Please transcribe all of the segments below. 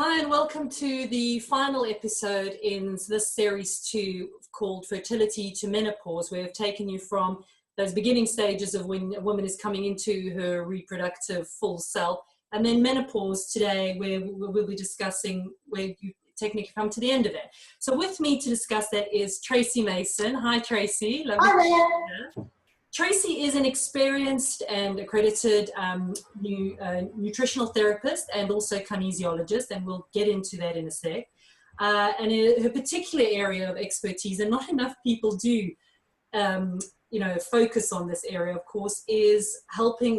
Hi, and welcome to the final episode in this series 2 called Fertility to Menopause, where we've taken you from those beginning stages of when a woman is coming into her reproductive full self, and then menopause today, where we'll be discussing where you technically come to the end of it. So with me to discuss that is Tracey Mason. Hi, Tracey. Hi there. Tracey is an experienced and accredited nutritional therapist and also kinesiologist, and we'll get into that in a sec. And her particular area of expertise, and not enough people do, focus on this area, of course, is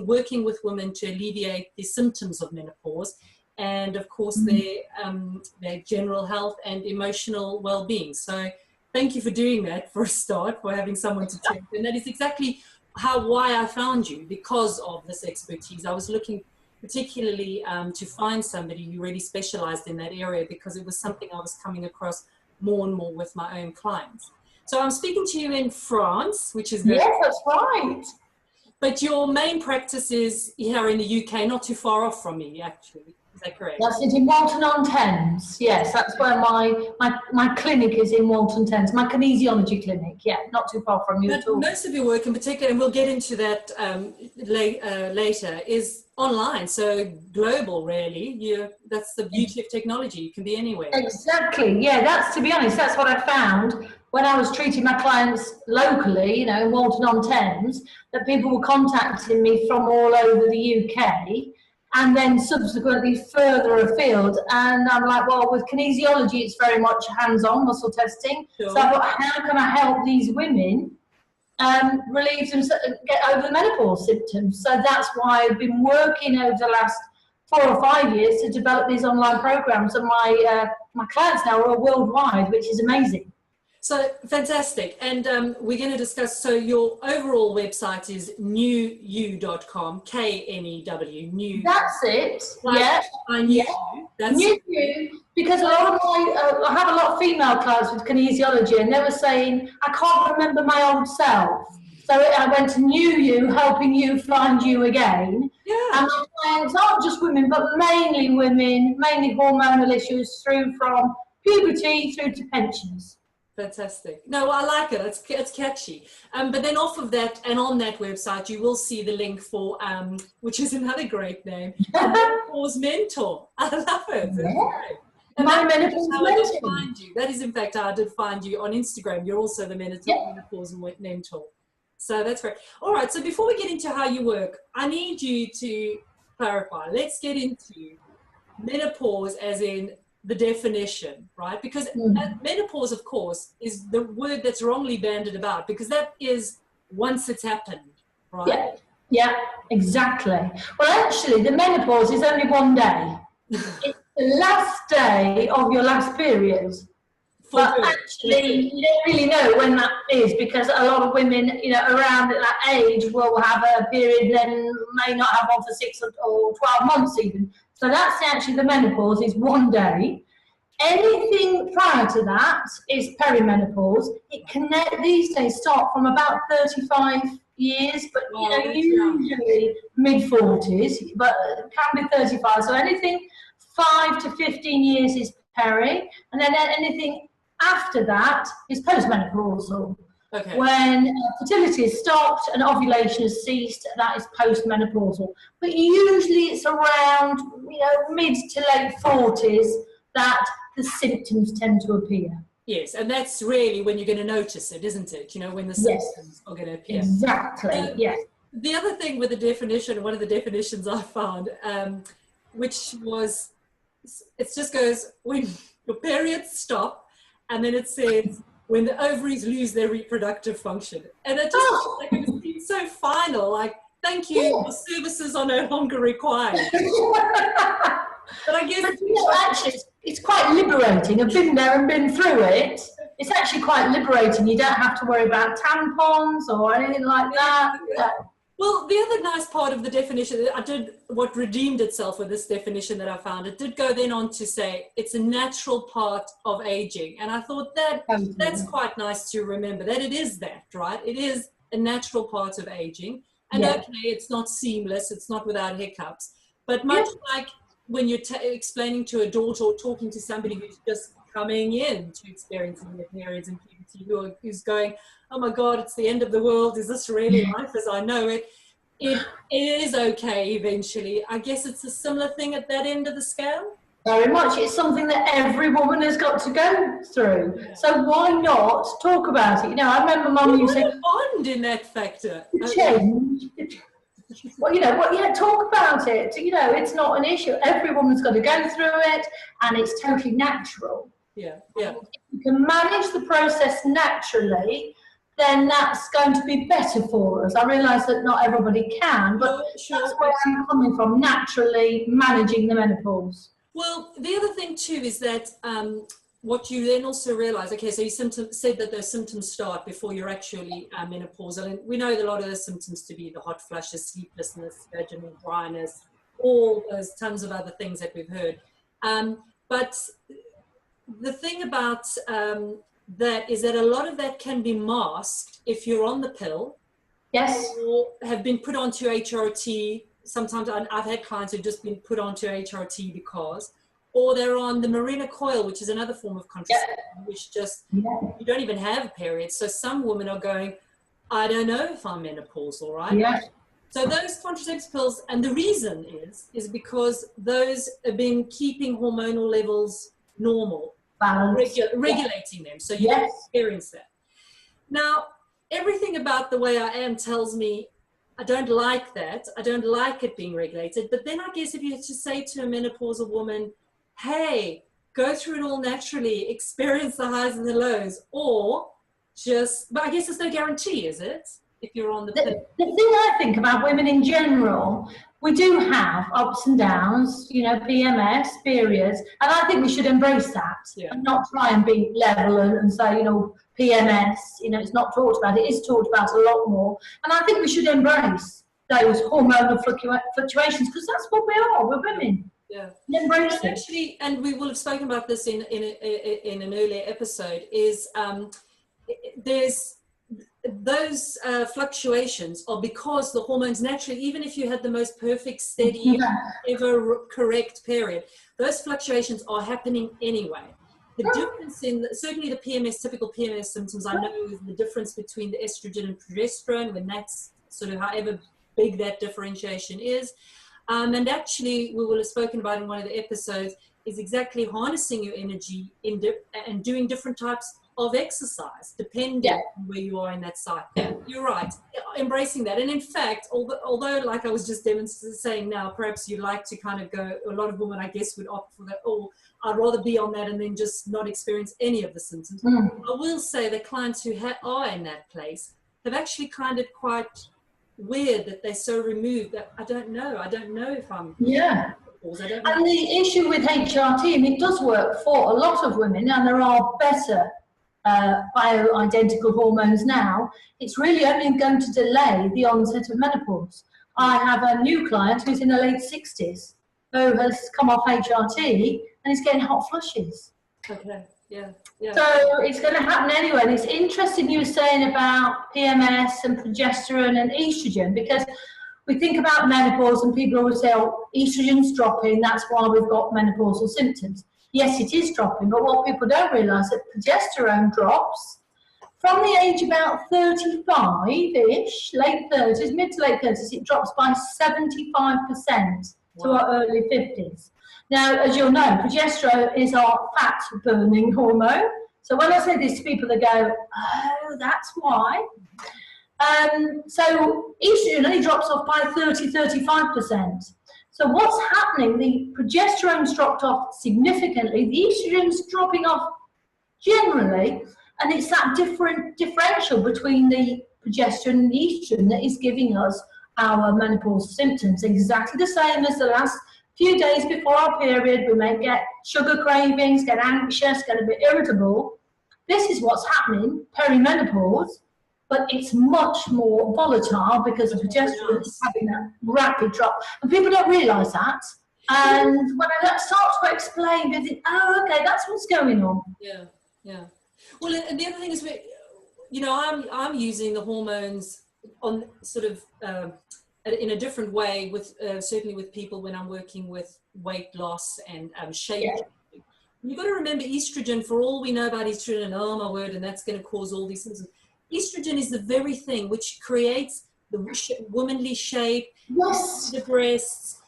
working with women to alleviate the symptoms of menopause, and of course their general health and emotional well-being. So thank you for doing that for a start, for having someone to talk. And that is exactly why I found you, because of this expertise. I was looking particularly to find somebody who really specialized in that area, because it was something I was coming across more and more with my own clients. So I'm speaking to you in France, which is yes, that's right. But your main practice is here in the UK, not too far off from me, actually. Is that correct? That's it, in Walton-on-Thames. Yes, that's where my clinic is, in Walton-on-Thames. My kinesiology clinic, yeah, not too far from you at all. Most of your work in particular, and we'll get into that later, is online, so global, really. That's the beauty of technology. You can be anywhere. Exactly, yeah, to be honest, that's what I found when I was treating my clients locally, in Walton-on-Thames, that people were contacting me from all over the UK, and then subsequently further afield. And I'm like, well, with kinesiology, it's very much hands-on muscle testing. Sure. So I thought, how can I help these women relieve them, get over the menopause symptoms? So that's why I've been working over the last 4 or 5 years to develop these online programs. And my clients now are worldwide, which is amazing. So fantastic. And we're going to discuss, so your overall website is newyou.com, K-N-E-W, new. That's it. Yeah. I knew you. That's New you, because a lot of I have a lot of female clients with kinesiology, and they were saying, I can't remember my old self. So I went to New You, helping you find you again. Yeah. And my clients aren't just women, but mainly women, mainly hormonal issues from puberty through to pensions. Fantastic. No, I like it. It's catchy. But then off of that, and on that website, you will see the link for, which is another great name, Menopause Mentor. I love it. Yeah. And My that's Menopause how I did Mentor. find you. That is, in fact, how I did find you on Instagram. You're also the Menopause Mentor. So that's great. All right. So before we get into how you work, I need you to clarify. Let's get into menopause as in the definition, right? Because menopause, of course, is the word that's wrongly banded about, because that is once it's happened, right? Yeah, exactly. Well, actually, the menopause is only one day. It's the last day of your last period. But actually, you don't really know when that is, because a lot of women, around that age will have a period, then may not have one for 6 or 12 months even. So that's actually the menopause is one day. Anything prior to that is perimenopause. It can these days start from about 35 years, but usually mid-40s, but it can be 35. So anything 5 to 15 years is peri, and then anything after that is postmenopausal. Okay. When fertility is stopped and ovulation has ceased, that is postmenopausal. But usually it's around mid to late 40s that the symptoms tend to appear. Yes, and that's really when you're going to notice it, isn't it? When the symptoms are going to appear. Exactly, yes. The other thing with the definition, one of the definitions I found, which was, it just goes, when your periods stop, and then it says, when the ovaries lose their reproductive function. And it just it seems so final, like, thank you, your services are no longer required. But I guess actually, it's quite liberating. I've been there and been through it. It's actually quite liberating. You don't have to worry about tampons or anything like that. Well, the other nice part of the definition, what redeemed itself with this definition that I found, it did go then on to say it's a natural part of aging. And I thought that's quite nice to remember, that it is that, right? It is a natural part of aging. And okay, it's not seamless, it's not without hiccups. But much like when you're explaining to a daughter or talking to somebody who's just coming in to experiencing their periods and puberty, who's going, oh my God, it's the end of the world. Is this really life as I know it? It is okay eventually. I guess it's a similar thing at that end of the scale. Very much. It's something that every woman has got to go through. Yeah. So why not talk about it? You know, I remember Mum used to say, bond in that factor. Change. Well, you know what? Yeah, talk about it. You know, it's not an issue. Every woman's got to go through it, and it's totally natural. Yeah, yeah. If you can manage the process naturally, then that's going to be better for us. I realise that not everybody can, but that's where I'm coming from. Naturally managing the menopause. Well, the other thing too is that what you then also realise, okay, so you said that those symptoms start before you're actually menopausal, and we know a lot of the symptoms to be the hot flushes, sleeplessness, vaginal dryness, all those tons of other things that we've heard. But the thing about that is that a lot of that can be masked if you're on the pill. Yes. Or have been put onto HRT. Sometimes I've had clients who've just been put onto HRT because, or they're on the Mirena coil, which is another form of contraception, which just, you don't even have a period. So some women are going, I don't know if I'm menopausal, right? Yeah. So those contraceptive pills, and the reason is because those have been keeping hormonal levels normal, regulating them. So you don't experience that. Now, everything about the way I am tells me I don't like that. I don't like it being regulated. But then I guess if you had to say to a menopausal woman, hey, go through it all naturally, experience the highs and the lows, or just, but I guess there's no guarantee, is it? If you're on the thing I think about women in general, we do have ups and downs, you know, PMS, periods, and I think we should embrace that and not try and be level and say, you know, PMS, you know, it's not talked about. It is talked about a lot more, and I think we should embrace those hormonal fluctuations because that's what we are. We're women. Yeah, embrace it. Actually, and we will have spoken about this in an earlier episode. Is there's those fluctuations are because the hormones naturally, even if you had the most perfect, steady, ever correct period, those fluctuations are happening anyway. The difference in, certainly the PMS, typical PMS symptoms, I know is the difference between the estrogen and progesterone, when that's sort of however big that differentiation is. And actually, we will have spoken about in one of the episodes, is exactly harnessing your energy and doing different types of exercise, depending on where you are in that cycle. Yeah, you're right. Embracing that. And in fact, although like I was just saying now, perhaps you'd like to kind of go, a lot of women, I guess, would opt for that, oh, I'd rather be on that and then just not experience any of the symptoms. I will say that clients who are in that place have actually kind of quite weird that they're so removed that I don't know if I'm... Yeah. And the issue with HRT, and it does work for a lot of women, and there are better bioidentical hormones now, it's really only going to delay the onset of menopause. I have a new client who's in her late 60s who has come off HRT and is getting hot flushes. Okay, yeah. So it's going to happen anyway. And it's interesting you were saying about PMS and progesterone and estrogen, because we think about menopause and people always say, oh, estrogen's dropping, that's why we've got menopausal symptoms. Yes, it is dropping, but what people don't realise is that progesterone drops from the age about 35-ish, late 30s, mid to late 30s, it drops by 75% to our early 50s. Now, as you'll know, progesterone is our fat-burning hormone. So when I say this to people, they go, oh, that's why. So estrogen only drops off by 30-35%. So what's happening, the progesterone's dropped off significantly, the estrogen's dropping off generally, and it's that differential between the progesterone and the estrogen that is giving us our menopausal symptoms. Exactly the same as the last few days before our period, we may get sugar cravings, get anxious, get a bit irritable. This is what's happening perimenopause, but it's much more volatile because the progesterone is having that rapid drop. And people don't realise that. And when I start to explain, they think, oh, okay, that's what's going on. Yeah, yeah. Well, and the other thing is, I'm using the hormones on sort of in a different way with certainly with people when I'm working with weight loss and shape. Yeah. You've got to remember estrogen, for all we know about estrogen, and oh my word, and that's going to cause all these things. Estrogen is the very thing which creates the womanly shape, Yes. the breasts,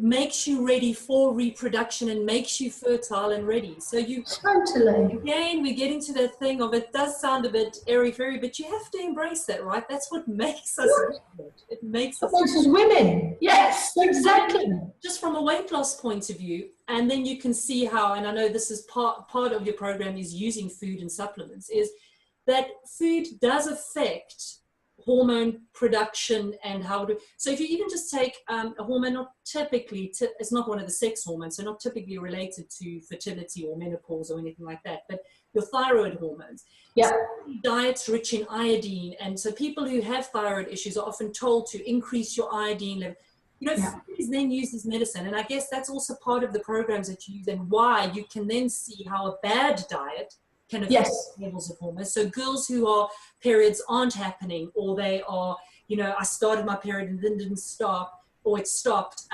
makes you ready for reproduction and makes you fertile and ready. So you totally, again, we get into that thing of, it does sound a bit airy-fairy, but you have to embrace that, right? That's what makes us different. It makes us women. Yes, exactly. just from a weight loss point of view. And then you can see how, and I know this is part of your program is using food and supplements, is that food does affect hormone production and how to, so if you even just take a hormone, not typically, it's not one of the sex hormones, so not typically related to fertility or menopause or anything like that, but your thyroid hormones. Yeah. So diets rich in iodine, and so people who have thyroid issues are often told to increase your iodine level. You know, food is then used as medicine, and I guess that's also part of the programs that you use and why you can then see how a bad diet can affect levels of hormones. So girls who are periods aren't happening, or they are, you know, I started my period and then didn't stop, or it stopped.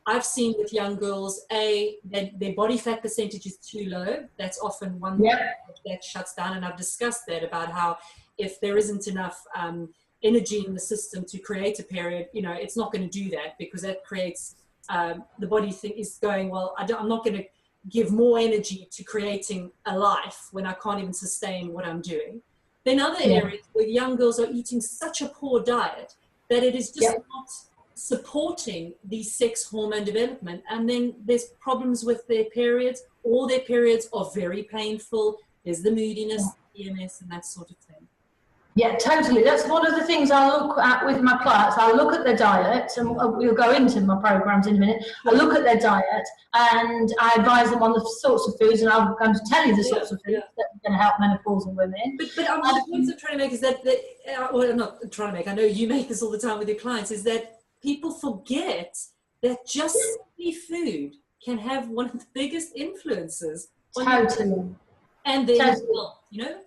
I've seen with young girls, their body fat percentage is too low. That's often one that shuts down. And I've discussed that about how if there isn't enough energy in the system to create a period, you know, it's not going to do that, because that creates, the body is going, well, I'm not going to give more energy to creating a life when I can't even sustain what I'm doing. Then other areas where young girls are eating such a poor diet that it is just not supporting the sex hormone development, and then there's problems with their periods, or their periods are very painful, there's the moodiness, PMS, and that sort of thing. Yeah, totally. That's one of the things I look at with my clients. I look at their diet, and we'll go into my programs in a minute. I look at their diet and I advise them on the sorts of foods, and I'm going to tell you the sorts of foods that are going to help menopausal women. But the points I'm trying to make is that well, I'm not trying to make, I know you make this all the time with your clients, is that people forget that just simply food can have one of the biggest influences on Totally. And then as well, you know?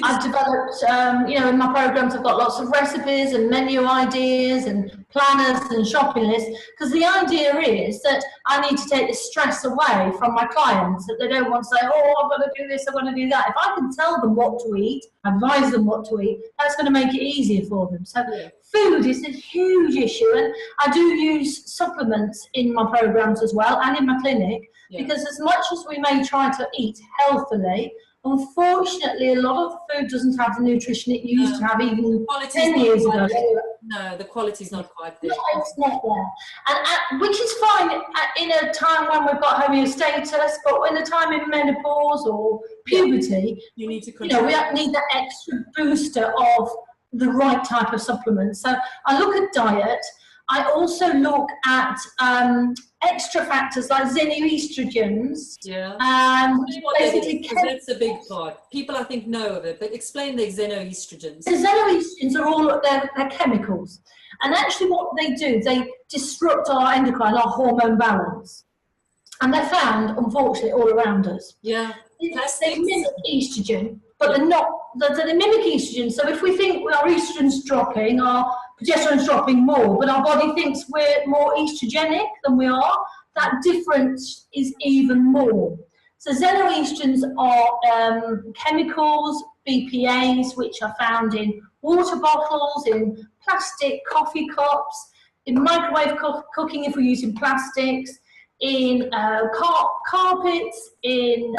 I've developed, you know, in my programs, I've got lots of recipes and menu ideas and planners and shopping lists, because the idea is that I need to take the stress away from my clients, that they don't want to say, oh, I've got to do this, I've got to do that. If I can tell them what to eat, advise them what to eat, that's going to make it easier for them. So food is a huge issue, and I do use supplements in my programs as well and in my clinic, because as much as we may try to eat healthily, unfortunately, a lot of the food doesn't have the nutrition it used to have even 10 years ago. No, the quality's not quite there. No, it's not there. And which is fine in a time when we've got homeostasis, but in a time in menopause or puberty, you need to we need that extra booster of the right type of supplement. So I look at diet. I also look at extra factors like xenoestrogens. That's a big part. People, I think, know of it, but explain the xenoestrogens. The xenoestrogens are all they're chemicals, and actually, what they do, they disrupt our endocrine, our hormone balance, and they're found, unfortunately, all around us. Yeah, they mimic estrogen, but they're not. They mimic estrogen. So if we think our estrogen's dropping, our progesterone's dropping more, but our body thinks we're more estrogenic than we are, that difference is even more. So xenoestrogens are chemicals, BPAs, which are found in water bottles, in plastic coffee cups, in microwave cooking if we're using plastics, in carpets, in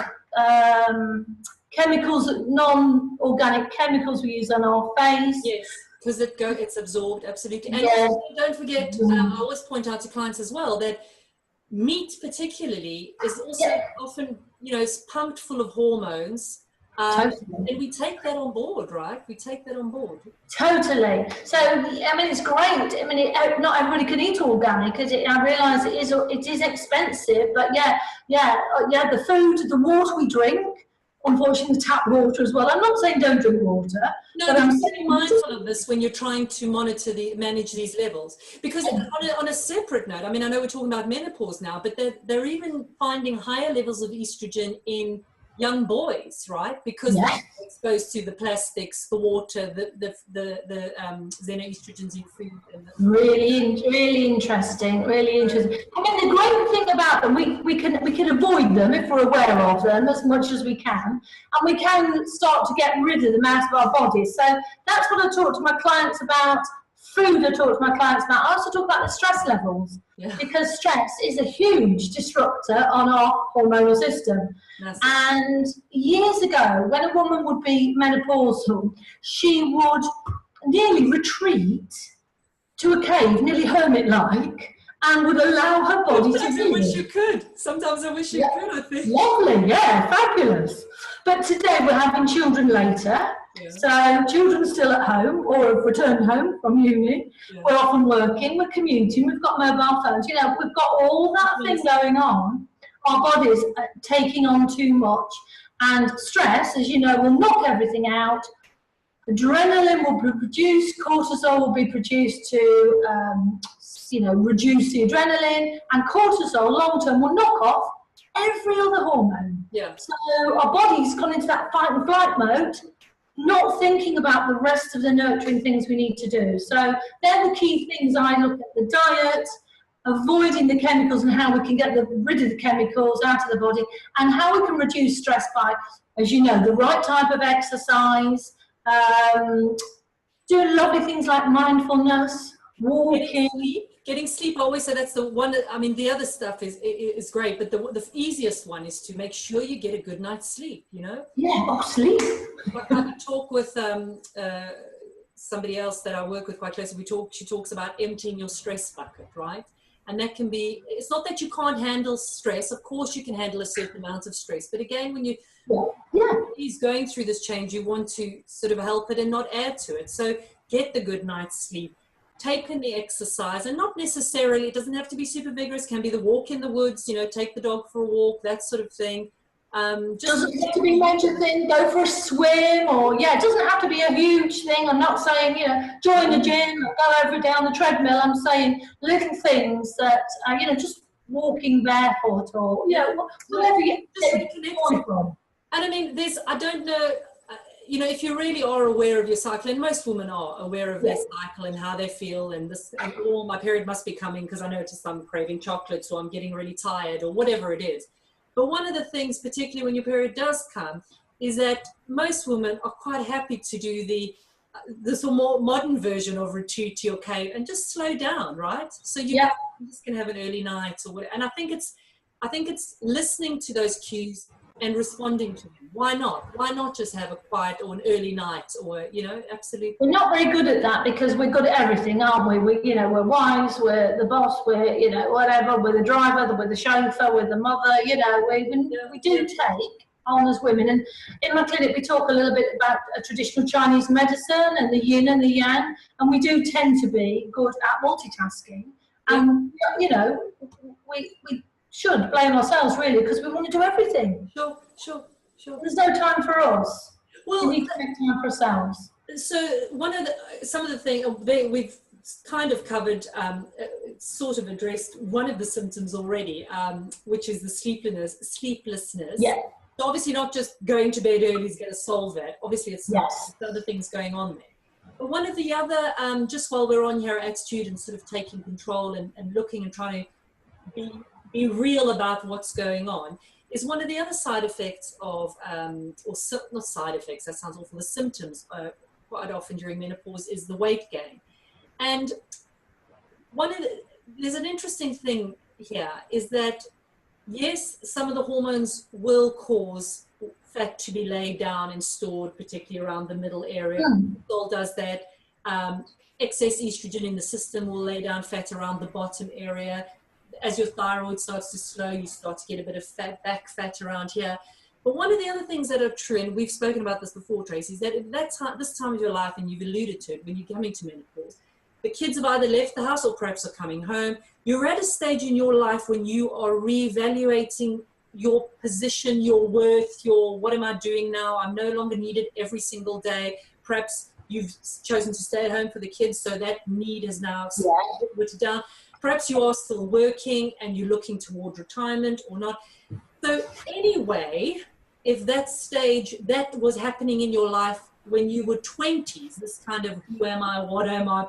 chemicals, non-organic chemicals we use on our face. Yes. Because it's absorbed, absolutely. And also, don't forget, I always point out to clients as well that meat particularly is also often, you know, it's pumped full of hormones. And we take that on board, right? We take that on board. Totally. So, I mean, it's great. I mean, not everybody can eat organic, because I realise it is expensive. But the food, the water we drink, unfortunately, tap water as well. I'm not saying don't drink water. No, but I'm very mindful of this when you're trying to manage these levels. Because on a separate note, I mean, I know we're talking about menopause now, but they're even finding higher levels of estrogen in young boys, right? Because Yes. they're exposed to the plastics, the water, the xenoestrogens in food. And Really interesting, really interesting. I mean, the great thing about them, we can avoid them if we're aware of them as much as we can, and we can start to get rid of them out of our bodies. So that's what I talk to my clients about. Food I talk to my clients about. I also talk about the stress levels, because stress is a huge disruptor on our hormonal system. And years ago, when a woman would be menopausal, she would nearly retreat to a cave, nearly hermit-like, and would allow her body to Sometimes I wish you could. Sometimes I wish you could, I think. Lovely, yeah, fabulous. But today we're having children later. So children still at home or have returned home from uni. We're often working, we're commuting, we've got mobile phones, you know, we've got all that thing going on. Our bodies are taking on too much. And stress, as you know, will knock everything out. Adrenaline will be produced, cortisol will be produced to, you know, reduce the adrenaline, and cortisol long-term will knock off every other hormone. So our body's gone into that fight and flight mode, not thinking about the rest of the nurturing things we need to do. So they're the key things I look at: the diet, avoiding the chemicals and how we can get rid of the chemicals out of the body, and how we can reduce stress by, as you know, the right type of exercise, doing lovely things like mindfulness, walking. Getting sleep, I always say that's the one. I mean, the other stuff is great, but the easiest one is to make sure you get a good night's sleep, you know? Sleep. I talk with somebody else that I work with quite closely. She talks about emptying your stress bucket, right? And that can be, it's not that you can't handle stress. Of course you can handle a certain amount of stress. But again, when he's going through this change, you want to sort of help it and not add to it. So get the good night's sleep. Take in the exercise, and not necessarily, it doesn't have to be super vigorous. It can be the walk in the woods, you know, take the dog for a walk, that sort of thing. Doesn't have to be major thing, go for a swim, or it doesn't have to be a huge thing. I'm not saying, you know, join the gym or go over down the treadmill. I'm saying little things that, you know, just walking barefoot, or, you know, whatever you get from. And I mean, I don't know, you know, if you really are aware of your cycle, and most women are aware of their cycle and how they feel, and my period must be coming because I noticed I'm craving chocolates, or I'm getting really tired, or whatever it is. But one of the things, particularly when your period does come, is that most women are quite happy to do the sort of more modern version of retreat to your cave and just slow down, right? So you just can have an early night or whatever. And I think it's listening to those cues and responding to them. Why not? Why not just have a quiet or an early night, or, you know, absolutely. We're not very good at that because we're good at everything, aren't we? You know, we're wives, we're the boss, we're, you know, whatever, we're the driver, we're the chauffeur, we're the mother, you know, we do take on as women. And in my clinic, we talk a little bit about a traditional Chinese medicine and the yin and the yang, and we do tend to be good at multitasking. And, you know, we should blame ourselves, really, because we want to do everything. Sure. There's no time for us. Well, we need to make time for ourselves. So some of the things we've kind of covered, sort of addressed one of the symptoms already, which is the sleeplessness. Yeah. So obviously not just going to bed early is going to solve that. Obviously it's other things going on there. But one of the other, just while we're on here, attitude and sort of taking control and looking and trying to be real about what's going on, is one of the other side effects of, not side effects, that sounds awful, the symptoms quite often during menopause is the weight gain. And there's an interesting thing here, is that yes, some of the hormones will cause fat to be laid down and stored, particularly around the middle area. All does that. Excess estrogen in the system will lay down fat around the bottom area. As your thyroid starts to slow, you start to get a bit of back fat around here. But one of the other things that are true, and we've spoken about this before, Tracey, is that at this time of your life, and you've alluded to it, when you're coming to menopause, the kids have either left the house or perhaps are coming home. You're at a stage in your life when you are reevaluating your position, your worth, what am I doing now? I'm no longer needed every single day. Perhaps you've chosen to stay at home for the kids, so that need has now whittled down. Perhaps you are still working and you're looking toward retirement or not. So anyway, if that stage, that was happening in your life when you were 20s, this kind of who am I, what am I,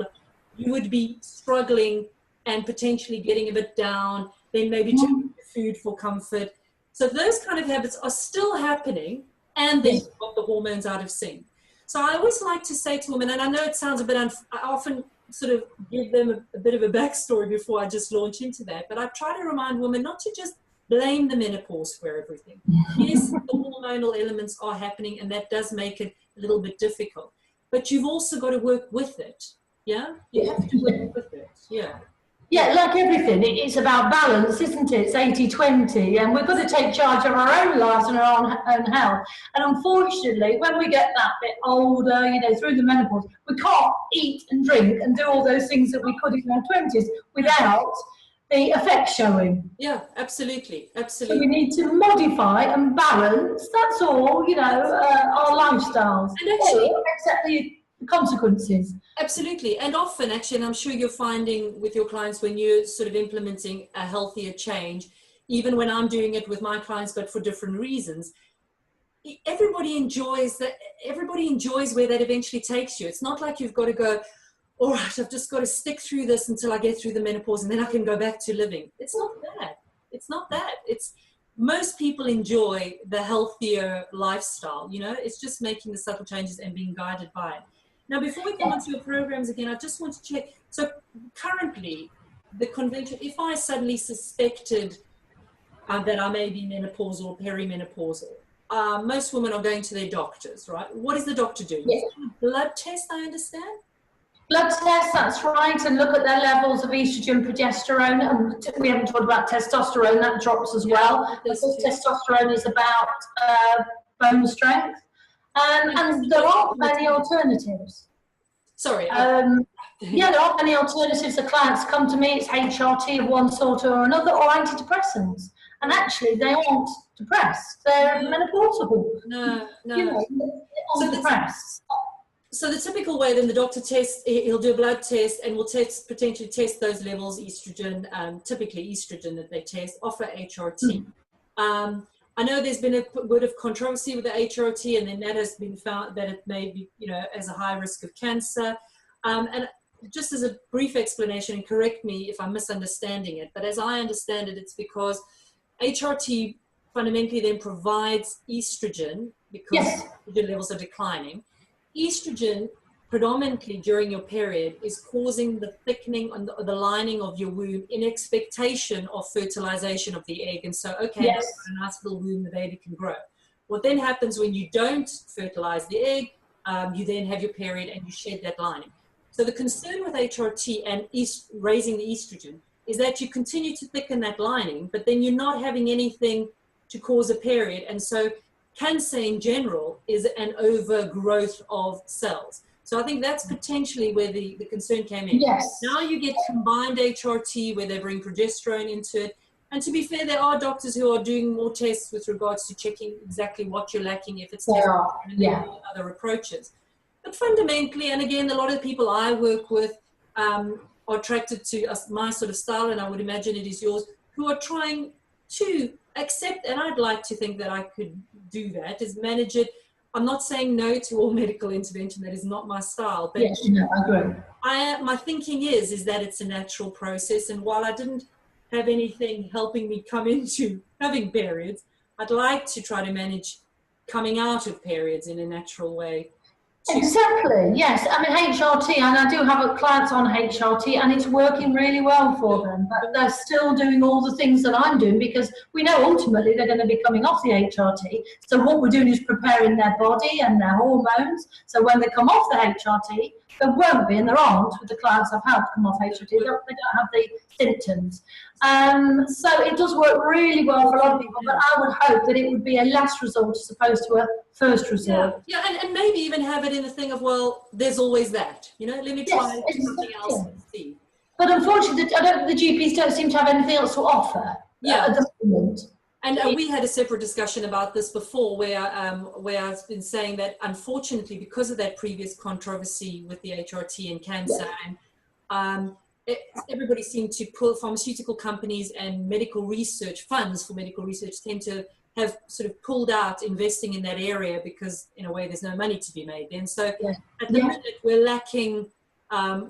you would be struggling and potentially getting a bit down, then maybe turning to food for comfort. So those kind of habits are still happening, and then you've got the hormones out of sync. So I always like to say to women, and I know it sounds a bit, I often sort of give them a bit of a backstory before I just launch into that, but I try to remind women not to just blame the menopause for everything. Yes, the hormonal elements are happening, and that does make it a little bit difficult, but you've also got to work with it. Yeah, you have to work with it. Yeah. Yeah, like everything, it's about balance, isn't it? It's 80-20, and we've got to take charge of our own lives and our own health. And unfortunately, when we get that bit older, you know, through the menopause, we can't eat and drink and do all those things that we could in our 20s without the effects showing. Yeah, absolutely, absolutely. So we need to modify and balance, that's all, you know, our lifestyles. And actually, accept the consequences. Absolutely. And often, actually, and I'm sure you're finding with your clients when you're sort of implementing a healthier change, even when I'm doing it with my clients, but for different reasons, everybody enjoys that. Everybody enjoys where that eventually takes you. It's not like you've got to go, all right, I've just got to stick through this until I get through the menopause and then I can go back to living. It's not that. It's not that. It's most people enjoy the healthier lifestyle, you know, it's just making the subtle changes and being guided by it. Now, before we come on to your programs again, I just want to check. So currently, the convention, if I suddenly suspected that I may be menopausal or perimenopausal, most women are going to their doctors, right? What does the doctor do? Yes. Blood test, I understand? Blood tests, that's right, and look at their levels of estrogen, progesterone, and we haven't talked about testosterone, that drops as well. Because testosterone is about bone strength. And there aren't many alternatives. Sorry. Yeah, there aren't many alternatives. The clients come to me, it's HRT of one sort or another, or antidepressants. And actually, they aren't depressed. They're menopausal. No. You know, they're not depressed. So the typical way, then the doctor tests, he'll do a blood test and will potentially test those levels, estrogen, typically estrogen that they test, offer HRT. I know there's been a bit of controversy with the HRT, and then that has been found that it may be, you know, as a high risk of cancer. And just as a brief explanation, and correct me if I'm misunderstanding it, but as I understand it, it's because HRT fundamentally then provides estrogen because estrogen levels are declining. Estrogen, predominantly during your period, is causing the thickening on the lining of your womb in expectation of fertilization of the egg. And so, okay, that's a nice little womb, the baby can grow. What then happens when you don't fertilize the egg, you then have your period and you shed that lining. So the concern with HRT and raising the estrogen is that you continue to thicken that lining, but then you're not having anything to cause a period. And so cancer in general is an overgrowth of cells. So I think that's potentially where the concern came in. Yes. Now you get combined HRT where they bring progesterone into it. And to be fair, there are doctors who are doing more tests with regards to checking exactly what you're lacking, if it's other approaches. But fundamentally, and again, a lot of the people I work with are attracted to my sort of style, and I would imagine it is yours, who are trying to accept, and I'd like to think that I could do that, is manage it. I'm not saying no to all medical intervention. That is not my style. But yes, no, I agree. My thinking is that it's a natural process. And while I didn't have anything helping me come into having periods, I'd like to try to manage coming out of periods in a natural way. Exactly, yes. I mean, HRT, and I do have clients on HRT, and it's working really well for them, but they're still doing all the things that I'm doing because we know ultimately they're going to be coming off the HRT. So what we're doing is preparing their body and their hormones. So when they come off the HRT, there won't be, and there aren't with the clients I've had come off HRT, they don't have the symptoms. So it does work really well for a lot of people, but I would hope that it would be a last resort as opposed to a first resort. Yeah, and maybe even have it in the thing of, well, there's always that, you know, let me try something else and see. But unfortunately, I don't, the GPs don't seem to have anything else to offer at the moment. And we had a separate discussion about this before where I've been saying that unfortunately, because of that previous controversy with the HRT and cancer, and everybody seemed to pull, pharmaceutical companies and medical research funds for medical research tend to have sort of pulled out investing in that area because in a way there's no money to be made then. So at the minute we're lacking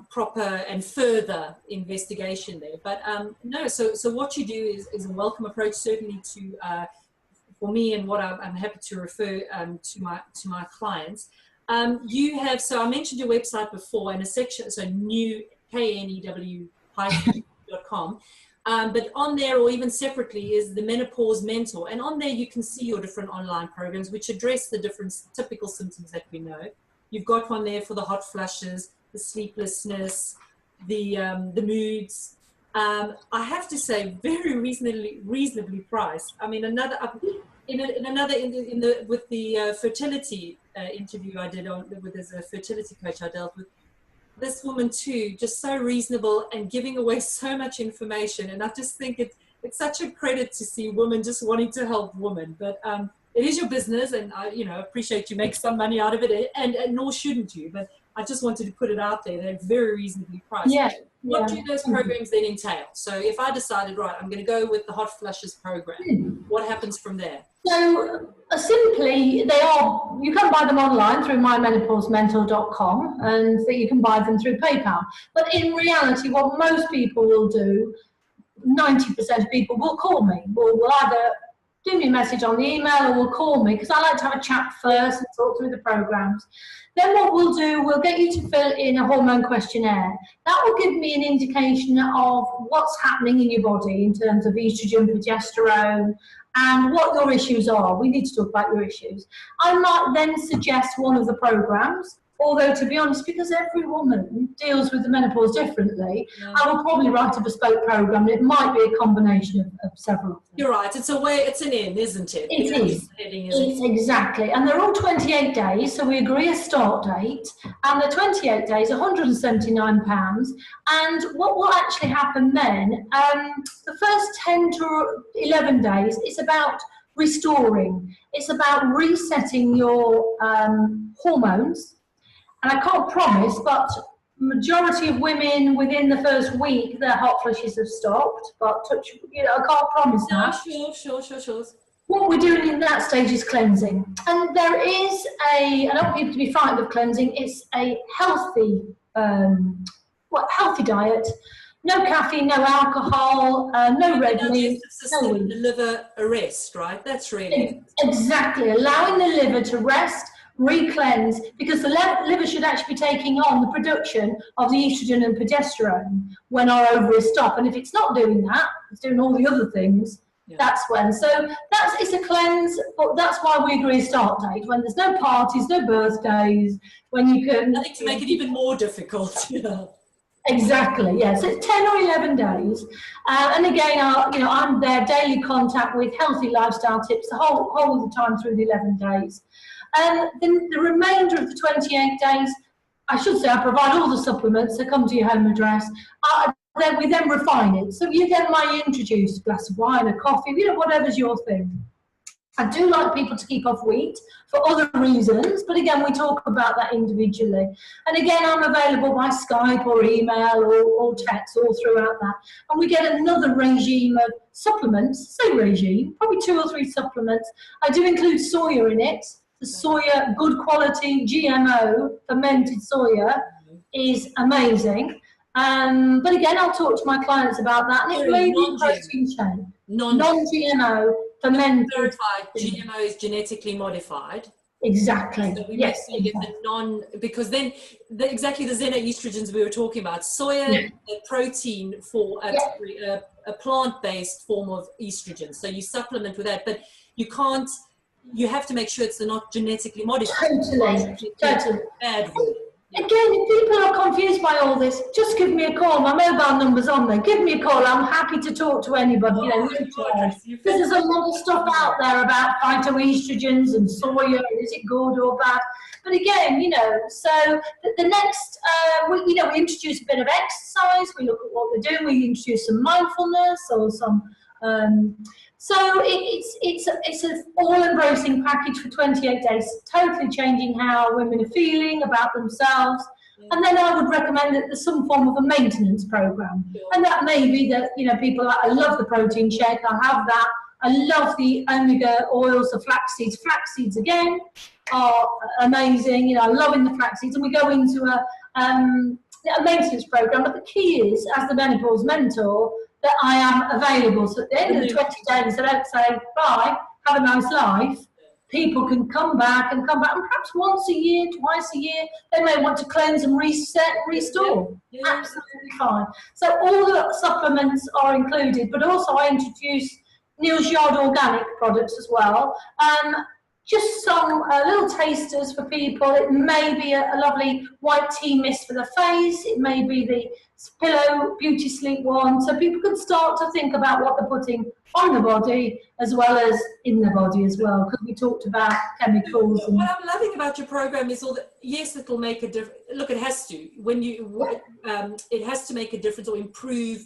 proper and further investigation there. But no, so what you do is a welcome approach, certainly to for me, and what I'm happy to refer to my clients. You have, so I mentioned your website before, and a section, so new KNEW.com. But on there, or even separately, is the Menopause Mentor. And on there, you can see your different online programs, which address the different typical symptoms that we know. You've got one there for the hot flushes, the sleeplessness, the moods. I have to say, very reasonably priced. I mean, with the fertility interview I did as a fertility coach I dealt with, this woman too, just so reasonable and giving away so much information. And I just think it's such a credit to see women just wanting to help women. But it is your business, and I appreciate you make some money out of it, and nor shouldn't you. But I just wanted to put it out there. They're very reasonably priced. What do those programs then entail? So if I decided, right, I'm going to go with the hot flushes program, what happens from there? So simply, you can buy them online through mymenopausementor.com, and you can buy them through PayPal. But in reality, what most people will do, 90% of people will call me. Will either do me a message on the email or will call me, because I like to have a chat first and talk through the programs. Then what we'll do, we'll get you to fill in a hormone questionnaire. That will give me an indication of what's happening in your body in terms of estrogen, progesterone, and what your issues are. We need to talk about your issues. I might then suggest one of the programs, although to be honest, because every woman deals with the menopause differently, I will probably write a bespoke program, and it might be a combination of several of them. You're right, it's an in, isn't it? It is. It's exactly. And they're all 28 days, so we agree a start date, and the 28 days, £179. And what will actually happen then, the first 10 to 11 days, it's about restoring. It's about resetting your hormones. And I can't promise, but majority of women within the first week, their hot flushes have stopped. But I can't promise that. Sure. What we're doing in that stage is cleansing. And there is I don't want people to be frightened of cleansing. It's a healthy, healthy diet. No caffeine, no alcohol, no red meat. No the liver a rest, right? That's really exactly allowing the liver to rest. Re-cleanse, because the liver should actually be taking on the production of the estrogen and progesterone when our ovaries stop. And if it's not doing that, it's doing all the other things. That's when. So it's a cleanse, but that's why we agree a start date, when there's no parties, no birthdays, when you can. I think to make it even more difficult. Exactly, yeah. So it's 10 or 11 days. And again, I'm there, daily contact with healthy lifestyle tips the whole of the time through the 11 days. Then the remainder of the 28 days, I should say, I provide all the supplements that come to your home address. We then refine it. So you then might introduce a glass of wine, a coffee, whatever's your thing. I do like people to keep off wheat for other reasons, but again, we talk about that individually. And again, I'm available by Skype or email or text all throughout that. And we get another regime of supplements, say regime, probably 2 or 3 supplements. I do include soya in it. The soya, good quality GMO fermented soya is amazing. But again, I'll talk to my clients about that. And it may be protein shake. Non-GMO fermented. Verified GMO is genetically modified. Exactly. So we make sure you get the because then exactly the xenoestrogens we were talking about. Soya, a protein for a plant-based form of estrogen. So you supplement with that, but you can't. You have to make sure it's not genetically modified. Totally. Bad word. Again, if people are confused by all this, just give me a call. My mobile number's on there. Give me a call. I'm happy to talk to anybody. There's a lot of stuff out there about phytoestrogens and soya, and is it good or bad? But again, so the next, we introduce a bit of exercise. We look at what we're doing. We introduce some mindfulness or some. So it's an all-embracing package for 28 days, totally changing how women are feeling about themselves. And then I would recommend that there's some form of a maintenance program. And that may be that, people, I love the protein shake, I'll have that. I love the omega oils, the flax seeds. Flax seeds, again, are amazing. You know, I'm loving the flax seeds. And we go into a maintenance program. But the key is, as the menopause mentor, that I am available. So at the end of the 20 days, I don't say, bye, have a nice life. People can come back, and perhaps once a year, twice a year. They may want to cleanse and reset, restore. Yeah. Absolutely fine. So all the supplements are included, but also I introduce Neal's Yard organic products as well. Just some little tasters for people. It may be a lovely white tea mist for the face. It may be the Pillow Beauty Sleep one. So people can start to think about what they're putting on the body as well as in the body as well, because we talked about chemicals. What I'm loving about your program is all that, yes, it'll make a difference. Look, it has to. When you, it has to make a difference or improve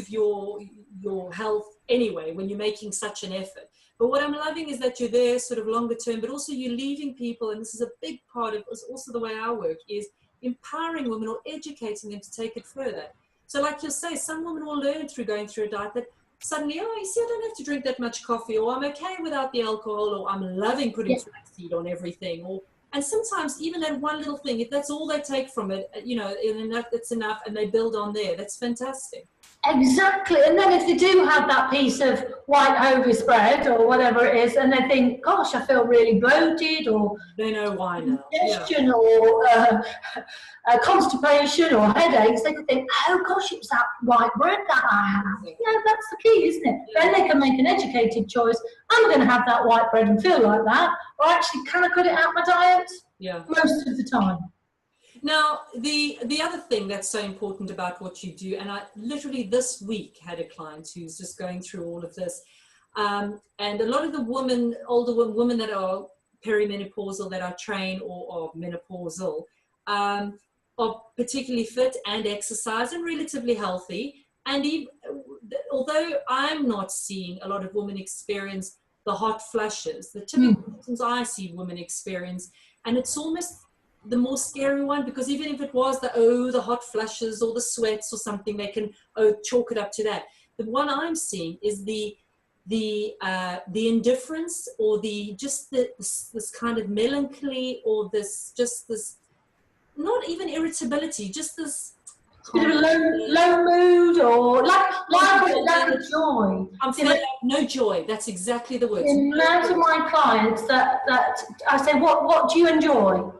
your health anyway when you're making such an effort. But what I'm loving is that you're there sort of longer term, but also you're leaving people, and this is a big part of also the way I work, is empowering women or educating them to take it further. So like you'll say, some women will learn through going through a diet that suddenly, oh, you see, I don't have to drink that much coffee, or I'm okay without the alcohol, or I'm loving putting flaxseed on everything, and sometimes even that one little thing, if that's all they take from it, you know, it's enough, and they build on there. That's fantastic. Exactly. And then if they do have that piece of white Hovis bread or whatever it is, and they think, gosh, I feel really bloated, or they know why now. Digestion, or constipation or headaches, they could think, oh gosh, it was that white bread that I have. Yeah, that's the key, isn't it? Then they can make an educated choice. I'm going to have that white bread and feel like that, or actually, can I cut it out my diet? Yeah. Most of the time. Now, the other thing that's so important about what you do, and I literally this week had a client who's just going through all of this, and a lot of the older women that are perimenopausal, that I train, or menopausal, are particularly fit and exercise and relatively healthy. And even, although I'm not seeing a lot of women experience the hot flushes, the typical symptoms I see women experience, and it's almost the more scary one, because even if it was the hot flushes or the sweats or something, they can chalk it up to that. The one I'm seeing is the indifference, or this kind of melancholy, or this not even irritability, just this kind of low mood, or lack of joy. I'm feeling like no joy. That's exactly the word. In most of my clients that I say, what do you enjoy?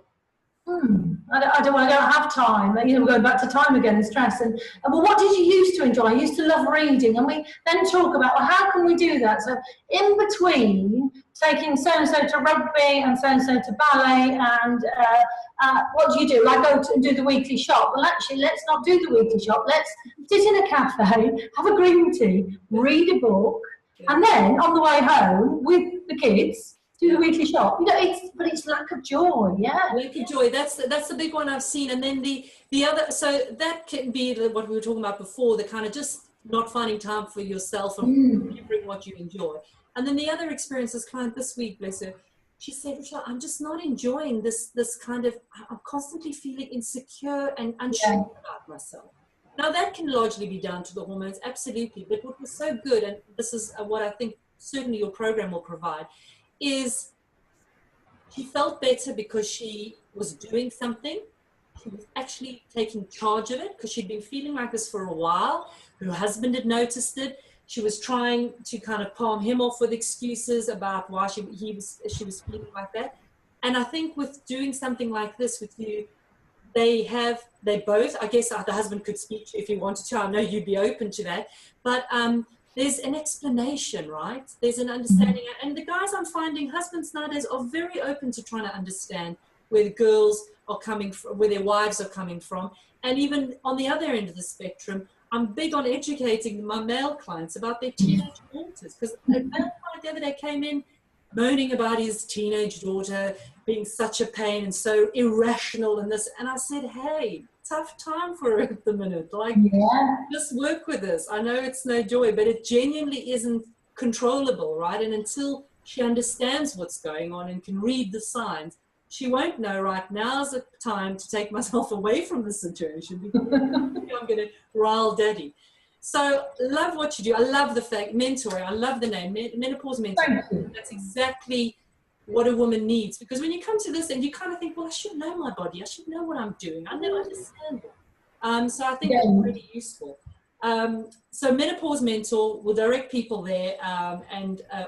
I don't have time. You know, we're going back to time again and stress. And well, what did you used to enjoy? I used to love reading. And we then talk about, well, how can we do that? So in between taking so-and-so to rugby and so-and-so to ballet, and what do you do? I go to do the weekly shop. Well, actually, let's not do the weekly shop. Let's sit in a cafe, have a green tea, read a book, and then on the way home with the kids, do the weekly shop. You know, it's lack of joy. Lack of joy. That's the big one I've seen. And then the other, so that can be what we were talking about before, the kind of just not finding time for yourself and remembering what you enjoy. And then the other experience, this client this week, bless her, she said, Rachel, I'm just not enjoying this kind of, I'm constantly feeling insecure and unsure about myself. Now that can largely be down to the hormones, absolutely. But what was so good, and this is what I think certainly your program will provide, is she felt better because she was doing something. She was actually taking charge of it, because she'd been feeling like this for a while. Her husband had noticed it. She was trying to kind of palm him off with excuses about why she was feeling like that. And I think with doing something like this with you, they both, I guess the husband could speak if he wanted to. I know you'd be open to that. But there's an explanation, right? There's an understanding. And the guys I'm finding, husbands nowadays, are very open to trying to understand where the girls are coming from, where their wives are coming from. And even on the other end of the spectrum, I'm big on educating my male clients about their teenage daughters. Because a male client the other day came in moaning about his teenage daughter being such a pain and so irrational and this. And I said, hey, tough time for her at the minute. Like, just work with this. I know it's no joy, but it genuinely isn't controllable, right? And until she understands what's going on and can read the signs, she won't know, right, now's the time to take myself away from the situation because I'm going to rile daddy. So love what you do. I love the fact, mentoring. I love the name, menopause mentoring. Thank you. That's exactly what a woman needs. Because when you come to this and you kind of think, well, I should know my body. I should know what I'm doing. I never understand it. So I think that's really useful. So Menopause Mentor will direct people there,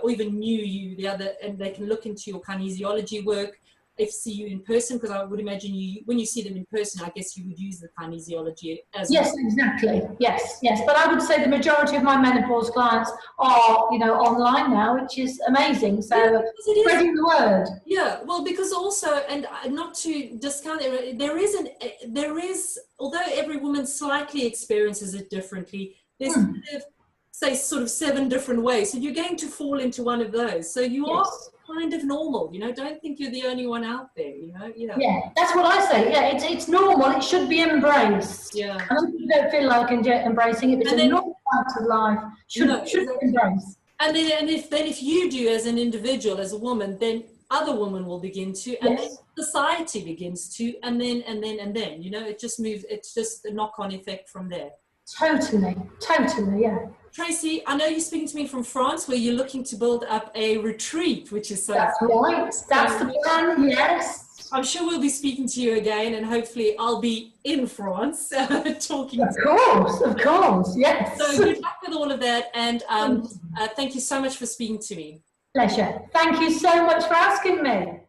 or even you the other, and they can look into your kinesiology work. If see you in person, because I would imagine when you see them in person, I guess you would use the kinesiology as well. Yes, exactly. Yes. But I would say the majority of my menopause clients are, online now, which is amazing. So spreading the word. Yeah, well, because also, and not to discount it, there is, although every woman slightly experiences it differently, there's say sort of 7 different ways. So you're going to fall into one of those. So you are kind of normal, don't think you're the only one out there, Yeah, that's what I say. Yeah, it's normal. It should be embraced. Yeah. And people don't feel like embracing it. It's a normal part of life. Should be embraced. And then if you do as an individual, as a woman, then other women will begin to, and then society begins to, and then, it just moves. It's just a knock-on effect from there. Totally, yeah. Tracey, I know you're speaking to me from France, where you're looking to build up a retreat, which is so. That's right. That's the plan. Yes. I'm sure we'll be speaking to you again, and hopefully I'll be in France talking. Of course, yes. So good luck with all of that, and thank you so much for speaking to me. Pleasure. Thank you so much for asking me.